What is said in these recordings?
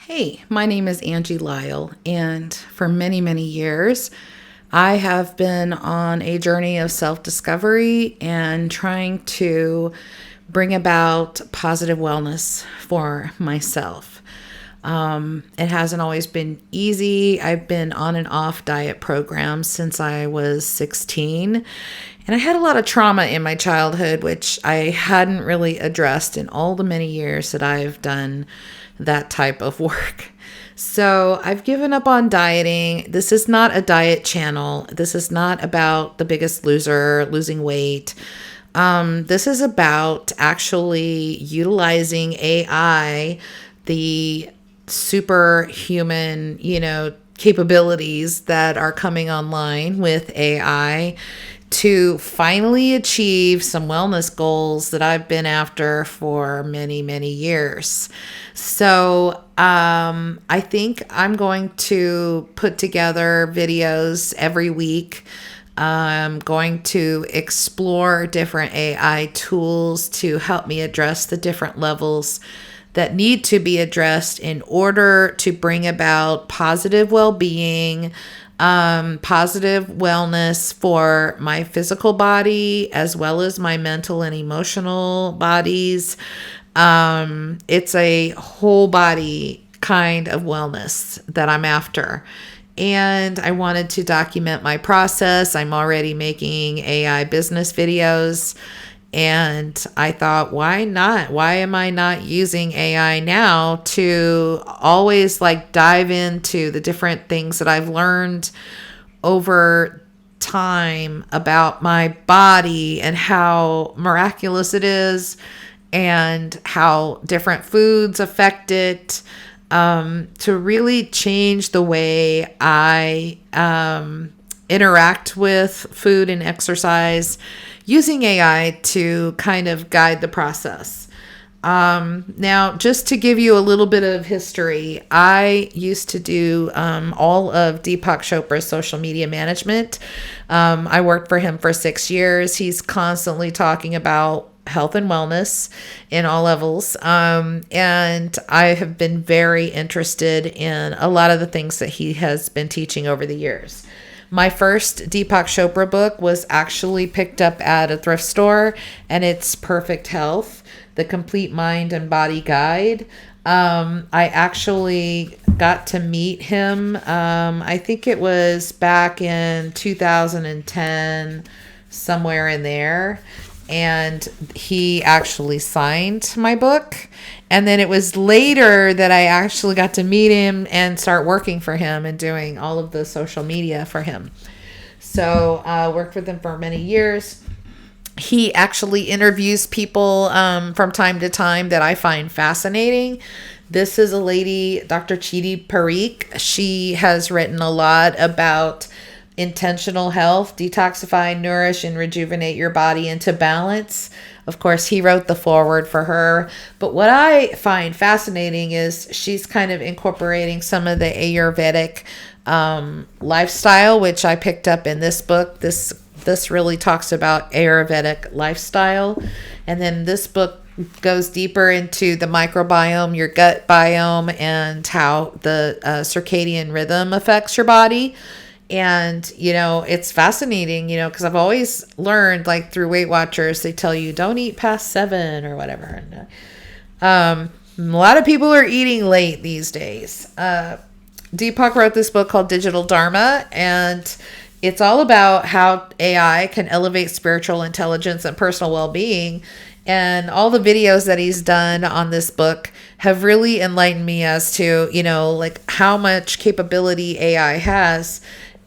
Hey, my name is Angie Lile, and for many, many years, I have been on a journey of self discovery and trying to bring about positive wellness for myself. It hasn't always been easy. I've been on and off diet programs since I was 16, and I had a lot of trauma in my childhood, which I hadn't really addressed in all the many years that I've done that type of work. So I've given up on dieting. This is not a diet channel. This is not about the biggest loser, losing weight. This is about actually utilizing AI, the superhuman, capabilities that are coming online with AI to finally achieve some wellness goals that I've been after for many, many years. So I think I'm going to put together videos every week. I'm going to explore different AI tools to help me address the different levels that need to be addressed in order to bring about positive well-being, positive wellness for my physical body as well as my mental and emotional bodies. It's a whole body kind of wellness that I'm after. And I wanted to document my process. I'm already making AI business videos. And I thought, why not? Why am I not using AI now to always dive into the different things that I've learned over time about my body and how miraculous it is and how different foods affect it, to really change the way I interact with food and exercise, using AI to kind of guide the process. Now, just to give you a little bit of history, I used to do all of Deepak Chopra's social media management. I worked for him for 6 years. He's constantly talking about health and wellness in all levels. And I have been very interested in a lot of the things that he has been teaching over the years. My first Deepak Chopra book was actually picked up at a thrift store, and it's Perfect Health, the Complete Mind and Body Guide. I actually got to meet him. I think it was back in 2010, somewhere in there. And he actually signed my book. And then it was later that I actually got to meet him and start working for him and doing all of the social media for him. So I worked with him for many years. He actually interviews people from time to time that I find fascinating. This is a lady, Dr. Chidi Parikh. She has written a lot about intentional health, detoxify, nourish, and rejuvenate your body into balance. Of course, he wrote the foreword for her. But what I find fascinating is she's kind of incorporating some of the Ayurvedic lifestyle, which I picked up in this book. This really talks about Ayurvedic lifestyle. And then this book goes deeper into the microbiome, your gut biome, and how the circadian rhythm affects your body. And, it's fascinating, because I've always learned, through Weight Watchers, they tell you don't eat past 7 or whatever. And, a lot of people are eating late these days. Deepak wrote this book called Digital Dharma, and it's all about how AI can elevate spiritual intelligence and personal well-being. And all the videos that he's done on this book have really enlightened me as to, how much capability AI has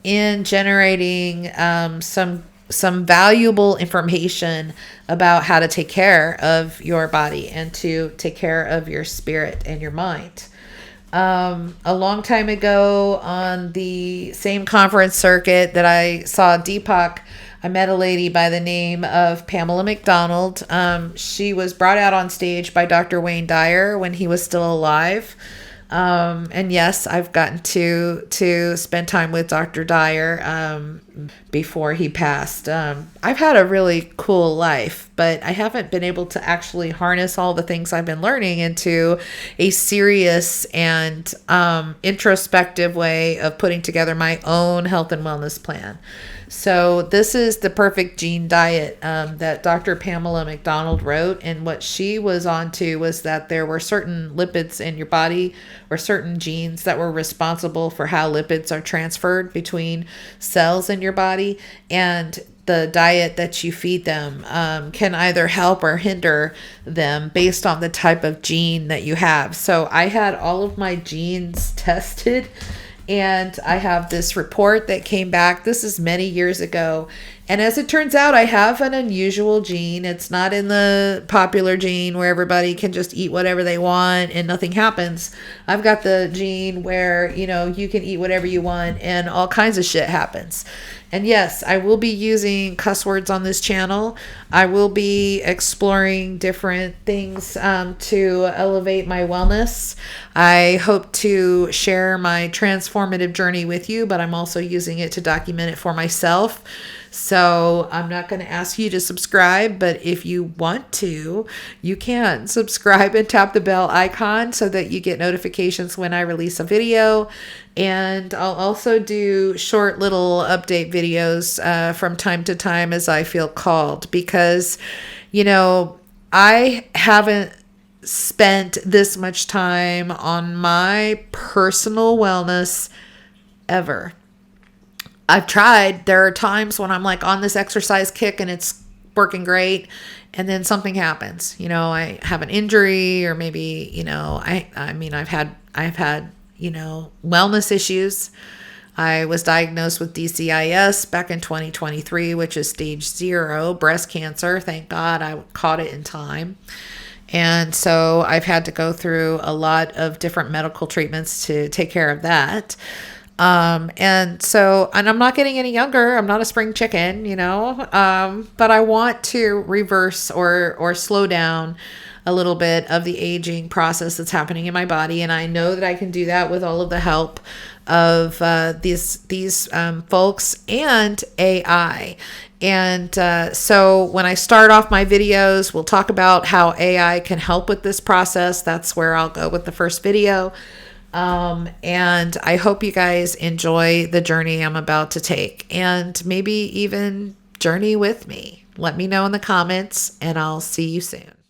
in generating some valuable information about how to take care of your body and to take care of your spirit and your mind. A long time ago on the same conference circuit that I saw Deepak, I met a lady by the name of Pamela McDonald. She was brought out on stage by Dr. Wayne Dyer when he was still alive. And yes, I've gotten to spend time with Dr. Dyer. before he passed. I've had a really cool life, but I haven't been able to actually harness all the things I've been learning into a serious and introspective way of putting together my own health and wellness plan. So this is the perfect gene diet that Dr. Pamela McDonald wrote. And what she was onto was that there were certain lipids in your body or certain genes that were responsible for how lipids are transferred between cells in your body. And the diet that you feed them can either help or hinder them based on the type of gene that you have. So I had all of my genes tested, and I have this report that came back. This is many years ago. And as it turns out, I have an unusual gene. It's not in the popular gene where everybody can just eat whatever they want and nothing happens. I've got the gene where, you can eat whatever you want and all kinds of shit happens. And yes, I will be using cuss words on this channel. I will be exploring different things to elevate my wellness. I hope to share my transformative journey with you, but I'm also using it to document it for myself. So I'm not going to ask you to subscribe, but if you want to, you can subscribe and tap the bell icon so that you get notifications when I release a video. And I'll also do short little update videos from time to time as I feel called, because, I haven't spent this much time on my personal wellness ever. I've tried. There are times when I'm like on this exercise kick and it's working great, and then something happens. I have an injury, or maybe, I've had wellness issues. I was diagnosed with DCIS back in 2023, which is stage 0 breast cancer. Thank God I caught it in time. And so I've had to go through a lot of different medical treatments to take care of that. And I'm not getting any younger. I'm not a spring chicken, but I want to reverse or slow down a little bit of the aging process that's happening in my body. And I know that I can do that with all of the help of these folks and AI. And so when I start off my videos, we'll talk about how AI can help with this process. That's where I'll go with the first video. And I hope you guys enjoy the journey I'm about to take, and maybe even journey with me. Let me know in the comments, and I'll see you soon.